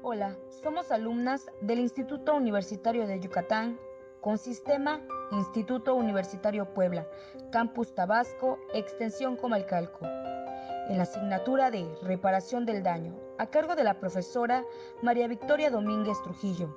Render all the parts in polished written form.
Hola, somos alumnas del Instituto Universitario de Yucatán, con sistema Instituto Universitario Puebla, Campus Tabasco, Extensión Comalcalco, en la asignatura de Reparación del Daño, a cargo de la profesora María Victoria Domínguez Trujillo.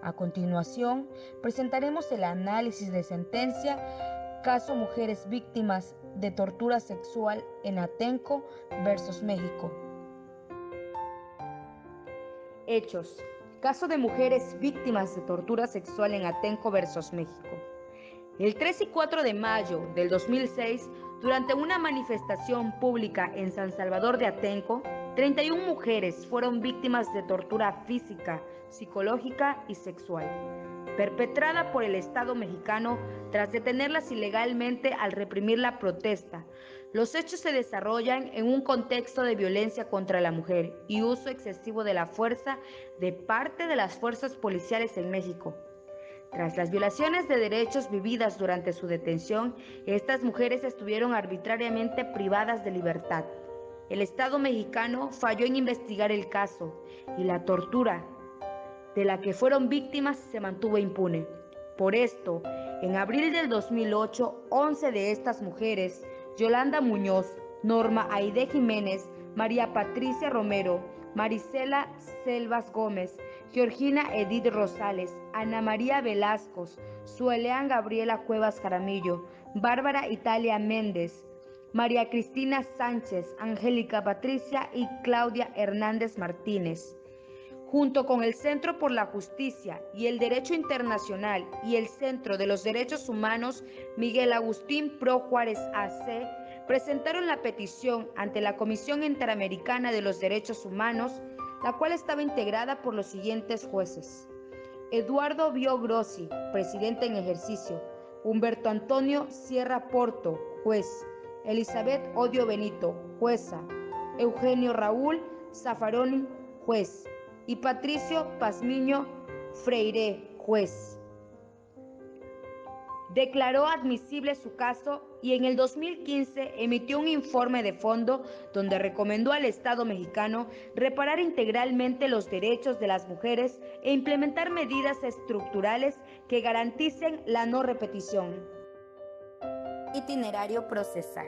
A continuación, presentaremos el análisis de sentencia Caso Mujeres Víctimas de Tortura Sexual en Atenco versus México. Hechos. Caso de mujeres víctimas de tortura sexual en Atenco versus México. El 3 y 4 de mayo del 2006, durante una manifestación pública en San Salvador de Atenco, 31 mujeres fueron víctimas de tortura física, psicológica y sexual, perpetrada por el Estado mexicano tras detenerlas ilegalmente al reprimir la protesta. Los hechos se desarrollan en un contexto de violencia contra la mujer y uso excesivo de la fuerza de parte de las fuerzas policiales en México. Tras las violaciones de derechos vividas durante su detención, estas mujeres estuvieron arbitrariamente privadas de libertad. El Estado mexicano falló en investigar el caso y la tortura de la que fueron víctimas se mantuvo impune. Por esto, en abril del 2008, 11 de estas mujeres, Yolanda Muñoz, Norma Aide Jiménez, María Patricia Romero, Marisela Selvas Gómez, Georgina Edith Rosales, Ana María Velasco, Sueleán Gabriela Cuevas Jaramillo, Bárbara Italia Méndez, María Cristina Sánchez, Angélica Patricia y Claudia Hernández Martínez, junto con el Centro por la Justicia y el Derecho Internacional y el Centro de los Derechos Humanos Miguel Agustín Pro Juárez AC, presentaron la petición ante la Comisión Interamericana de los Derechos Humanos, la cual estaba integrada por los siguientes jueces: Eduardo Bio Grossi, presidente en ejercicio; Humberto Antonio Sierra Porto, juez; Elizabeth Odio Benito, jueza; Eugenio Raúl Zaffaroni, juez; y Patricio Pazmiño Freire, juez. Declaró admisible su caso y en el 2015 emitió un informe de fondo donde recomendó al Estado mexicano reparar integralmente los derechos de las mujeres e implementar medidas estructurales que garanticen la no repetición. Itinerario procesal.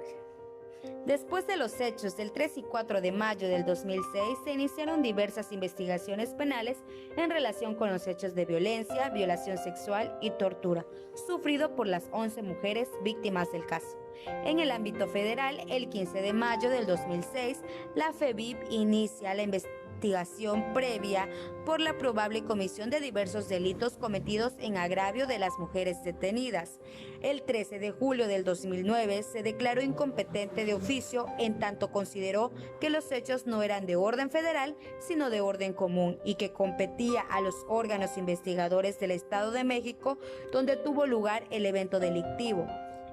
Después de los hechos del 3 y 4 de mayo del 2006, se iniciaron diversas investigaciones penales en relación con los hechos de violencia, violación sexual y tortura sufrido por las 11 mujeres víctimas del caso. En el ámbito federal, el 15 de mayo del 2006, la FEVIP inicia la investigación previa por la probable comisión de diversos delitos cometidos en agravio de las mujeres detenidas. El 13 de julio del 2009 se declaró incompetente de oficio en tanto consideró que los hechos no eran de orden federal, sino de orden común y que competía a los órganos investigadores del Estado de México, donde tuvo lugar el evento delictivo.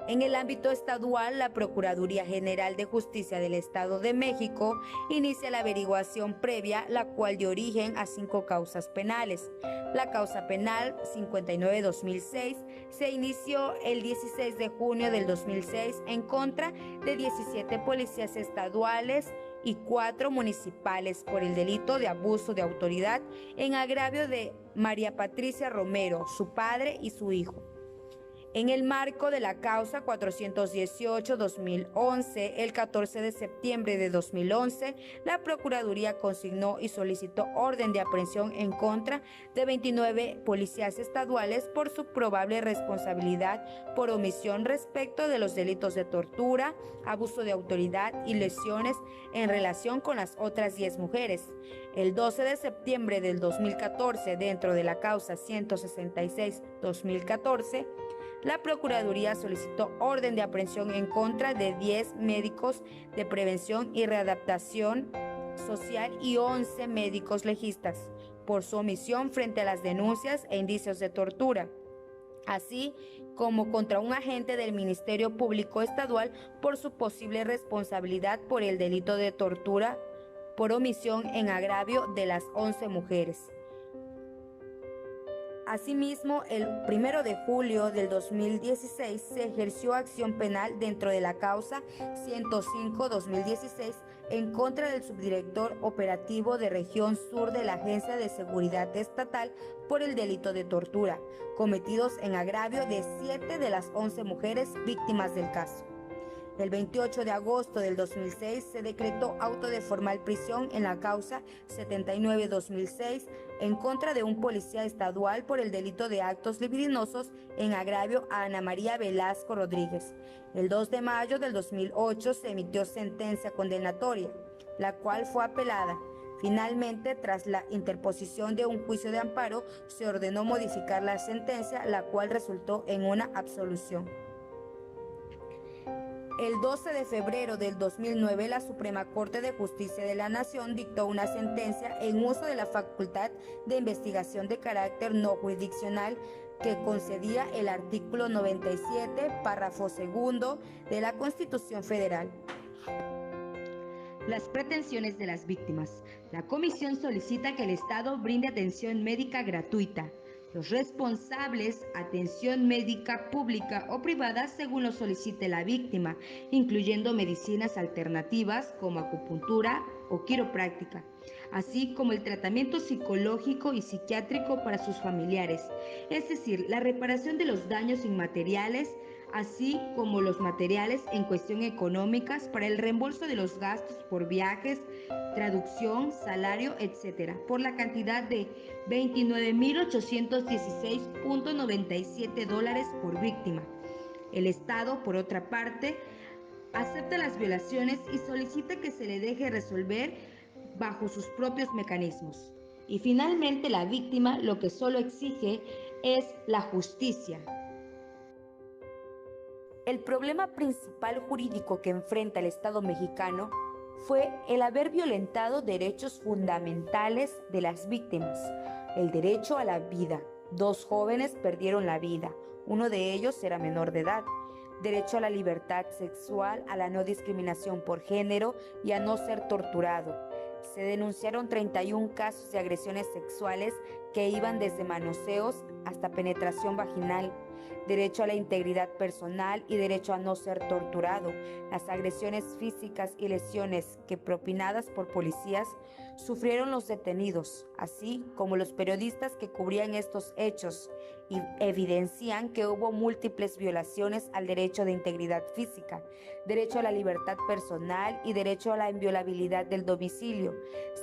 En el ámbito estadual, la Procuraduría General de Justicia del Estado de México inicia la averiguación previa, la cual dio origen a 5 causas penales. La causa penal 59-2006 se inició el 16 de junio del 2006 en contra de 17 policías estaduales y 4 municipales por el delito de abuso de autoridad en agravio de María Patricia Romero, su padre y su hijo. En el marco de la causa 418-2011, el 14 de septiembre de 2011, la Procuraduría consignó y solicitó orden de aprehensión en contra de 29 policías estaduales por su probable responsabilidad por omisión respecto de los delitos de tortura, abuso de autoridad y lesiones en relación con las otras 10 mujeres. El 12 de septiembre del 2014, dentro de la causa 166-2014, la Procuraduría solicitó orden de aprehensión en contra de 10 médicos de prevención y readaptación social y 11 médicos legistas por su omisión frente a las denuncias e indicios de tortura, así como contra un agente del Ministerio Público Estadual por su posible responsabilidad por el delito de tortura por omisión en agravio de las 11 mujeres. Asimismo, el 1 de julio del 2016 se ejerció acción penal dentro de la causa 105-2016 en contra del subdirector operativo de Región Sur de la Agencia de Seguridad Estatal por el delito de tortura, cometidos en agravio de 7 de las 11 mujeres víctimas del caso. El 28 de agosto del 2006 se decretó auto de formal prisión en la causa 79-2006 en contra de un policía estadual por el delito de actos libidinosos en agravio a Ana María Velasco Rodríguez. El 2 de mayo del 2008 se emitió sentencia condenatoria, la cual fue apelada. Finalmente, tras la interposición de un juicio de amparo, se ordenó modificar la sentencia, la cual resultó en una absolución. El 12 de febrero del 2009, la Suprema Corte de Justicia de la Nación dictó una sentencia en uso de la facultad de investigación de carácter no jurisdiccional que concedía el artículo 97, párrafo segundo de la Constitución Federal. Las pretensiones de las víctimas. La comisión solicita que el Estado brinde atención médica gratuita. Los responsables, atención médica pública o privada según lo solicite la víctima, incluyendo medicinas alternativas como acupuntura o quiropráctica, así como el tratamiento psicológico y psiquiátrico para sus familiares, es decir, la reparación de los daños inmateriales, así como los materiales en cuestión económicas para el reembolso de los gastos por viajes, traducción, salario, etc., por la cantidad de $29,816.97 por víctima. El Estado, por otra parte, acepta las violaciones y solicita que se le deje resolver bajo sus propios mecanismos. Y finalmente, la víctima lo que solo exige es la justicia. El problema principal jurídico que enfrenta el Estado mexicano fue el haber violentado derechos fundamentales de las víctimas. El derecho a la vida. 2 jóvenes perdieron la vida. Uno de ellos era menor de edad. Derecho a la libertad sexual, a la no discriminación por género y a no ser torturado. Se denunciaron 31 casos de agresiones sexuales que iban desde manoseos hasta penetración vaginal. Derecho a la integridad personal y derecho a no ser torturado. Las agresiones físicas y lesiones que propinadas por policías sufrieron los detenidos, así como los periodistas que cubrían estos hechos y evidencian que hubo múltiples violaciones al derecho de integridad física, derecho a la libertad personal y derecho a la inviolabilidad del domicilio.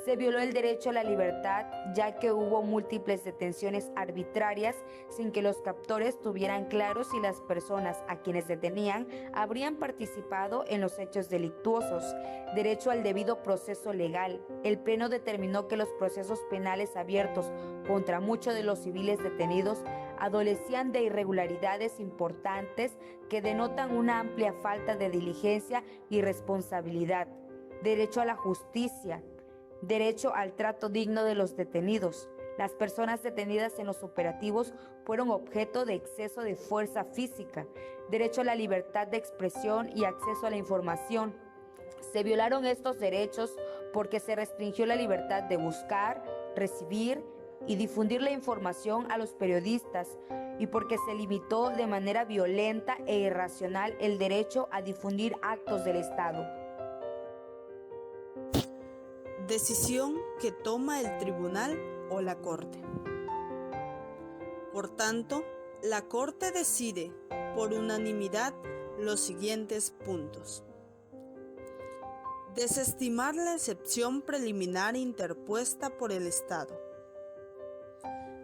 Se violó el derecho a la libertad ya que hubo múltiples detenciones arbitrarias sin que los captores tuvieran claro si las personas a quienes detenían habrían participado en los hechos delictuosos. Derecho al debido proceso legal. El Pleno determinó que los procesos penales abiertos contra muchos de los civiles detenidos adolecían de irregularidades importantes que denotan una amplia falta de diligencia y responsabilidad. Derecho a la justicia. Derecho al trato digno de los detenidos. Las personas detenidas en los operativos fueron objeto de exceso de fuerza física. Derecho a la libertad de expresión y acceso a la información. Se violaron estos derechos porque se restringió la libertad de buscar, recibir y difundir la información a los periodistas y porque se limitó de manera violenta e irracional el derecho a difundir actos del Estado. Decisión que toma el tribunal o la Corte. Por tanto, la Corte decide por unanimidad los siguientes puntos. Desestimar la excepción preliminar interpuesta por el Estado,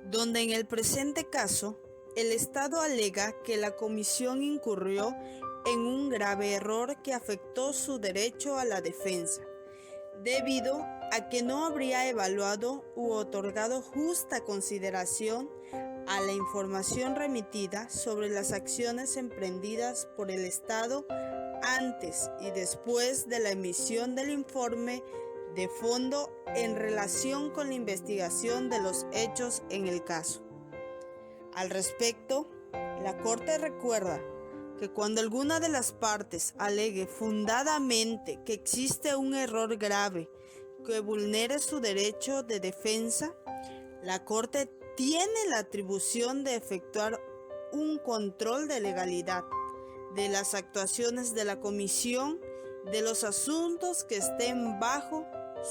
donde en el presente caso, el Estado alega que la Comisión incurrió en un grave error que afectó su derecho a la defensa, debido a que no habría evaluado u otorgado justa consideración a la información remitida sobre las acciones emprendidas por el Estado antes y después de la emisión del informe de fondo en relación con la investigación de los hechos en el caso. Al respecto, la Corte recuerda que cuando alguna de las partes alegue fundadamente que existe un error grave que vulnere su derecho de defensa, la Corte tiene la atribución de efectuar un control de legalidad de las actuaciones de la comisión de los asuntos que estén bajo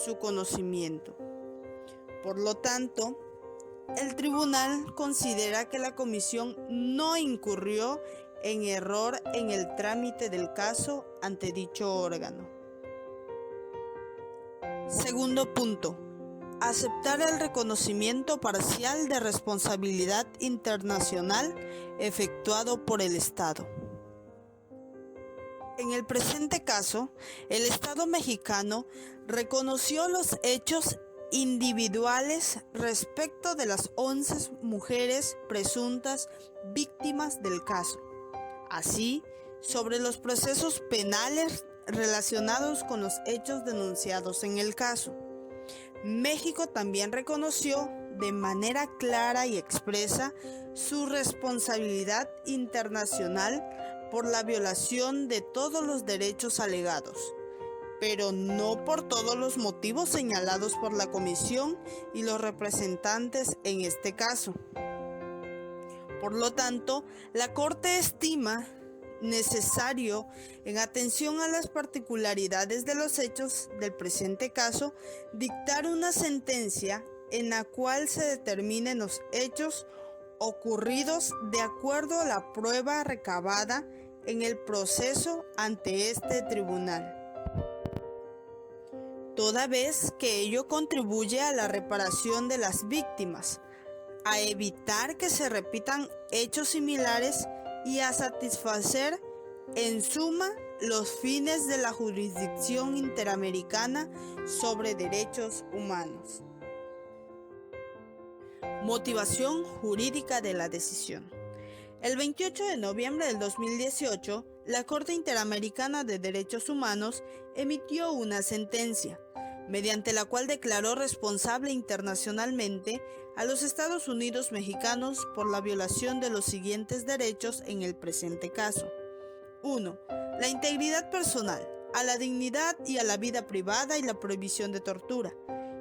su conocimiento. Por lo tanto, el tribunal considera que la comisión no incurrió en error en el trámite del caso ante dicho órgano. Segundo punto. Aceptar el reconocimiento parcial de responsabilidad internacional efectuado por el Estado. En el presente caso, el Estado mexicano reconoció los hechos individuales respecto de las 11 mujeres presuntas víctimas del caso, así sobre los procesos penales relacionados con los hechos denunciados en el caso. México también reconoció de manera clara y expresa su responsabilidad internacional por la violación de todos los derechos alegados, pero no por todos los motivos señalados por la Comisión y los representantes en este caso. Por lo tanto, la Corte estima necesario, en atención a las particularidades de los hechos del presente caso, dictar una sentencia en la cual se determinen los hechos ocurridos de acuerdo a la prueba recabada en el proceso ante este tribunal, toda vez que ello contribuye a la reparación de las víctimas, a evitar que se repitan hechos similares y a satisfacer, en suma, los fines de la jurisdicción interamericana sobre derechos humanos. Motivación jurídica de la decisión. El 28 de noviembre del 2018, la Corte Interamericana de Derechos Humanos emitió una sentencia, mediante la cual declaró responsable internacionalmente a los Estados Unidos mexicanos por la violación de los siguientes derechos en el presente caso. 1. La integridad personal, a la dignidad y a la vida privada y la prohibición de tortura,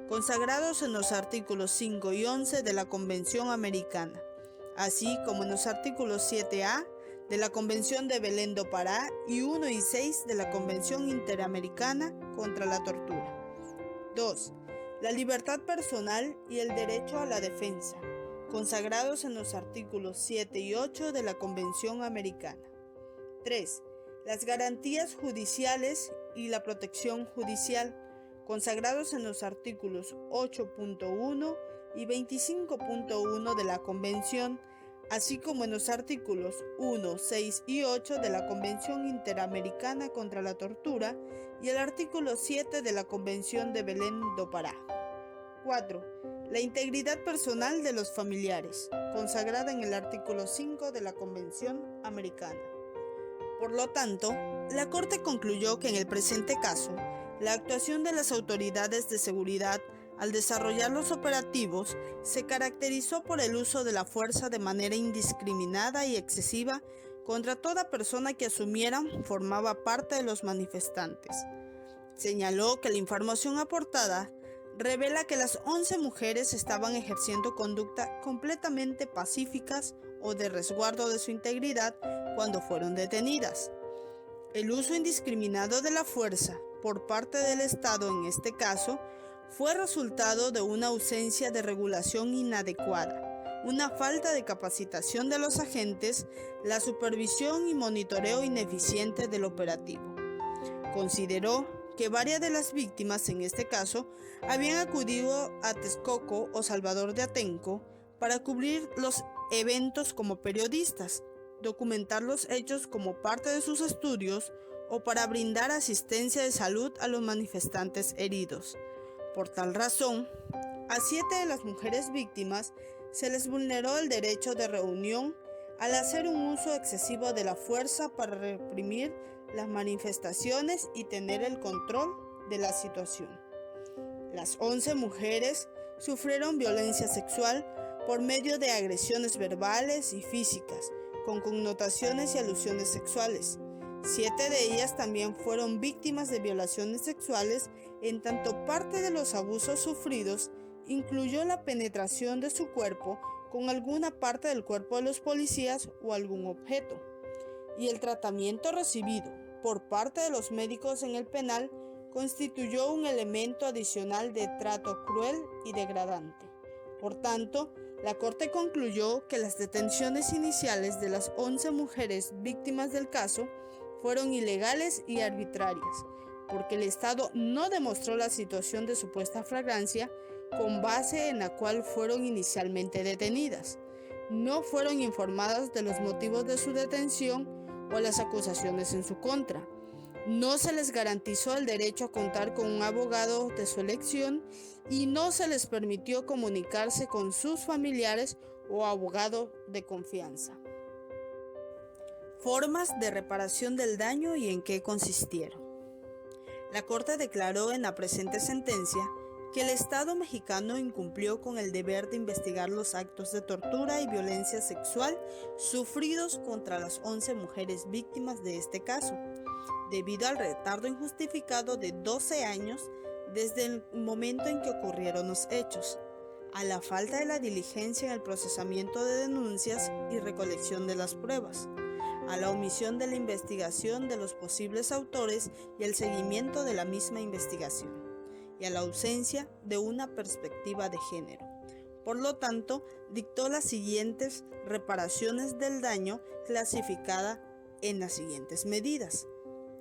consagrados en los artículos 5 y 11 de la Convención Americana, así como en los artículos 7A de la Convención de Belén do Pará y 1 y 6 de la Convención Interamericana contra la Tortura. 2. La libertad personal y el derecho a la defensa, consagrados en los artículos 7 y 8 de la Convención Americana. 3. Las garantías judiciales y la protección judicial, consagrados en los artículos 8.1 y 25.1 de la Convención, así como en los artículos 1, 6 y 8 de la Convención Interamericana contra la Tortura y el artículo 7 de la Convención de Belén do Pará. 4. La integridad personal de los familiares, consagrada en el artículo 5 de la Convención Americana. Por lo tanto, la Corte concluyó que en el presente caso, la actuación de las autoridades de seguridad al desarrollar los operativos se caracterizó por el uso de la fuerza de manera indiscriminada y excesiva contra toda persona que asumieran formaba parte de los manifestantes. Señaló que la información aportada revela que las 11 mujeres estaban ejerciendo conducta completamente pacíficas o de resguardo de su integridad cuando fueron detenidas. El uso indiscriminado de la fuerza por parte del Estado en este caso fue resultado de una ausencia de regulación inadecuada, una falta de capacitación de los agentes, la supervisión y monitoreo ineficiente del operativo. Consideró que varias de las víctimas en este caso habían acudido a Texcoco o Salvador de Atenco para cubrir los eventos como periodistas, documentar los hechos como parte de sus estudios o para brindar asistencia de salud a los manifestantes heridos. Por tal razón, a 7 de las mujeres víctimas se les vulneró el derecho de reunión al hacer un uso excesivo de la fuerza para reprimir las manifestaciones y tener el control de la situación. Las 11 mujeres sufrieron violencia sexual por medio de agresiones verbales y físicas, con connotaciones y alusiones sexuales. 7 de ellas también fueron víctimas de violaciones sexuales, en tanto parte de los abusos sufridos incluyó la penetración de su cuerpo con alguna parte del cuerpo de los policías o algún objeto, y el tratamiento recibido por parte de los médicos en el penal constituyó un elemento adicional de trato cruel y degradante. Por tanto, la Corte concluyó que las detenciones iniciales de las 11 mujeres víctimas del caso fueron ilegales y arbitrarias, porque el Estado no demostró la situación de supuesta flagrancia con base en la cual fueron inicialmente detenidas. No fueron informadas de los motivos de su detención o las acusaciones en su contra. No se les garantizó el derecho a contar con un abogado de su elección y no se les permitió comunicarse con sus familiares o abogado de confianza. Formas de reparación del daño y en qué consistieron. La Corte declaró en la presente sentencia que el Estado mexicano incumplió con el deber de investigar los actos de tortura y violencia sexual sufridos contra las 11 mujeres víctimas de este caso, debido al retardo injustificado de 12 años desde el momento en que ocurrieron los hechos, a la falta de la diligencia en el procesamiento de denuncias y recolección de las pruebas, a la omisión de la investigación de los posibles autores y el seguimiento de la misma investigación, y a la ausencia de una perspectiva de género. Por lo tanto, dictó las siguientes reparaciones del daño clasificada en las siguientes medidas.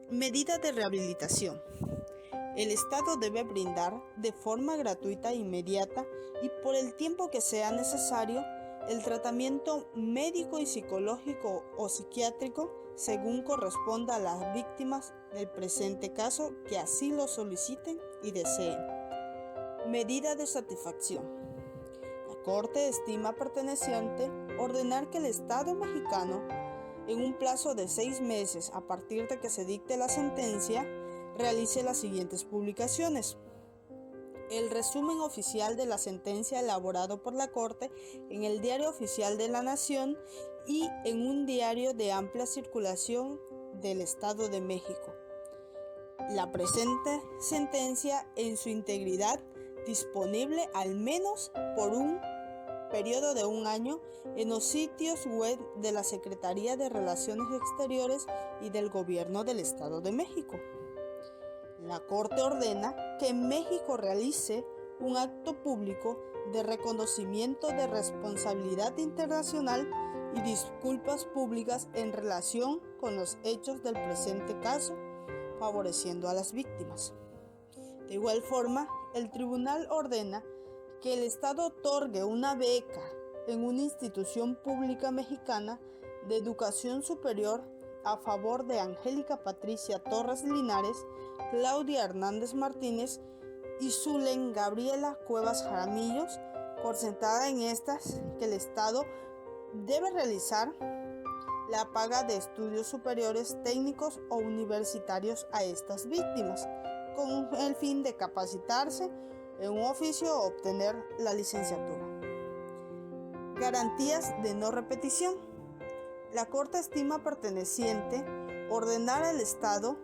Medida de rehabilitación. El Estado debe brindar de forma gratuita e inmediata y por el tiempo que sea necesario el tratamiento médico y psicológico o psiquiátrico según corresponda a las víctimas del presente caso que así lo soliciten y deseen. Medida de satisfacción. La Corte estima perteneciente ordenar que el Estado mexicano, en un plazo de 6 meses a partir de que se dicte la sentencia, realice las siguientes publicaciones. El resumen oficial de la sentencia elaborado por la Corte en el Diario Oficial de la Nación y en un diario de amplia circulación del Estado de México. La presente sentencia en su integridad disponible al menos por un periodo de 1 año en los sitios web de la Secretaría de Relaciones Exteriores y del Gobierno del Estado de México. La Corte ordena que México realice un acto público de reconocimiento de responsabilidad internacional y disculpas públicas en relación con los hechos del presente caso, favoreciendo a las víctimas. De igual forma, el tribunal ordena que el Estado otorgue una beca en una institución pública mexicana de educación superior a favor de Angélica Patricia Torres Linares, Claudia Hernández Martínez y Zulen Gabriela Cuevas Jaramillos, por sentada en estas que el Estado debe realizar la paga de estudios superiores técnicos o universitarios a estas víctimas, con el fin de capacitarse en un oficio o obtener la licenciatura. Garantías de no repetición. La Corte estima perteneciente ordenar al Estado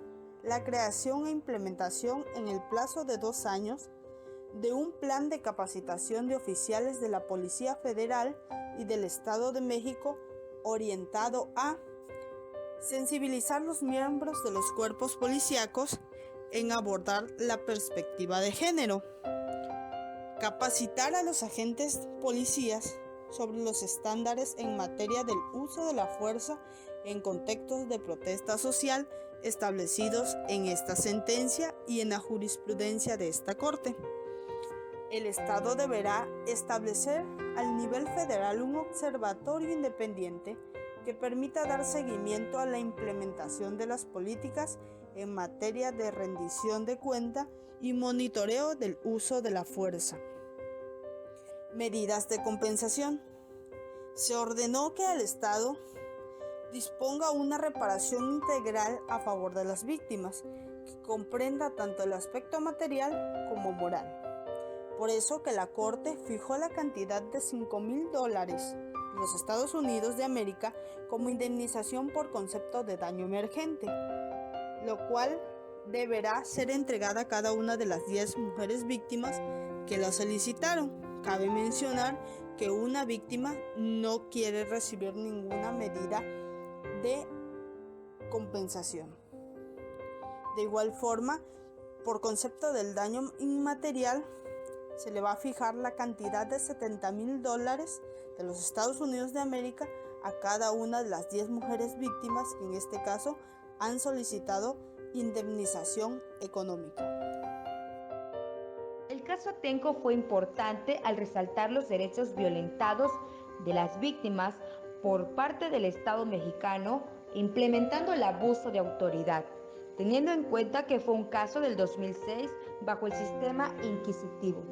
la creación e implementación en el plazo de 2 años de un plan de capacitación de oficiales de la Policía Federal y del Estado de México orientado a sensibilizar los miembros de los cuerpos policíacos en abordar la perspectiva de género, capacitar a los agentes policías sobre los estándares en materia del uso de la fuerza en contextos de protesta social establecidos en esta sentencia y en la jurisprudencia de esta Corte. El Estado deberá establecer al nivel federal un observatorio independiente que permita dar seguimiento a la implementación de las políticas en materia de rendición de cuenta y monitoreo del uso de la fuerza. Medidas de compensación. Se ordenó que el Estado disponga una reparación integral a favor de las víctimas, que comprenda tanto el aspecto material como moral. Por eso que la Corte fijó la cantidad de $5,000 de los Estados Unidos de América como indemnización por concepto de daño emergente, lo cual deberá ser entregada a cada una de las 10 mujeres víctimas que la solicitaron. Cabe mencionar que una víctima no quiere recibir ninguna medida de compensación. De igual forma, por concepto del daño inmaterial, se le va a fijar la cantidad de $70,000 de los Estados Unidos de América a cada una de las 10 mujeres víctimas que en este caso han solicitado indemnización económica. El caso Atenco fue importante al resaltar los derechos violentados de las víctimas por parte del Estado mexicano, implementando el abuso de autoridad, teniendo en cuenta que fue un caso del 2006 bajo el sistema inquisitivo.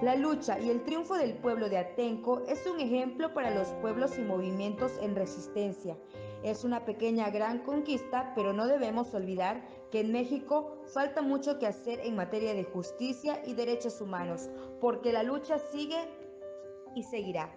La lucha y el triunfo del pueblo de Atenco es un ejemplo para los pueblos y movimientos en resistencia. Es una pequeña gran conquista, pero no debemos olvidar que en México falta mucho que hacer en materia de justicia y derechos humanos, porque la lucha sigue y seguirá.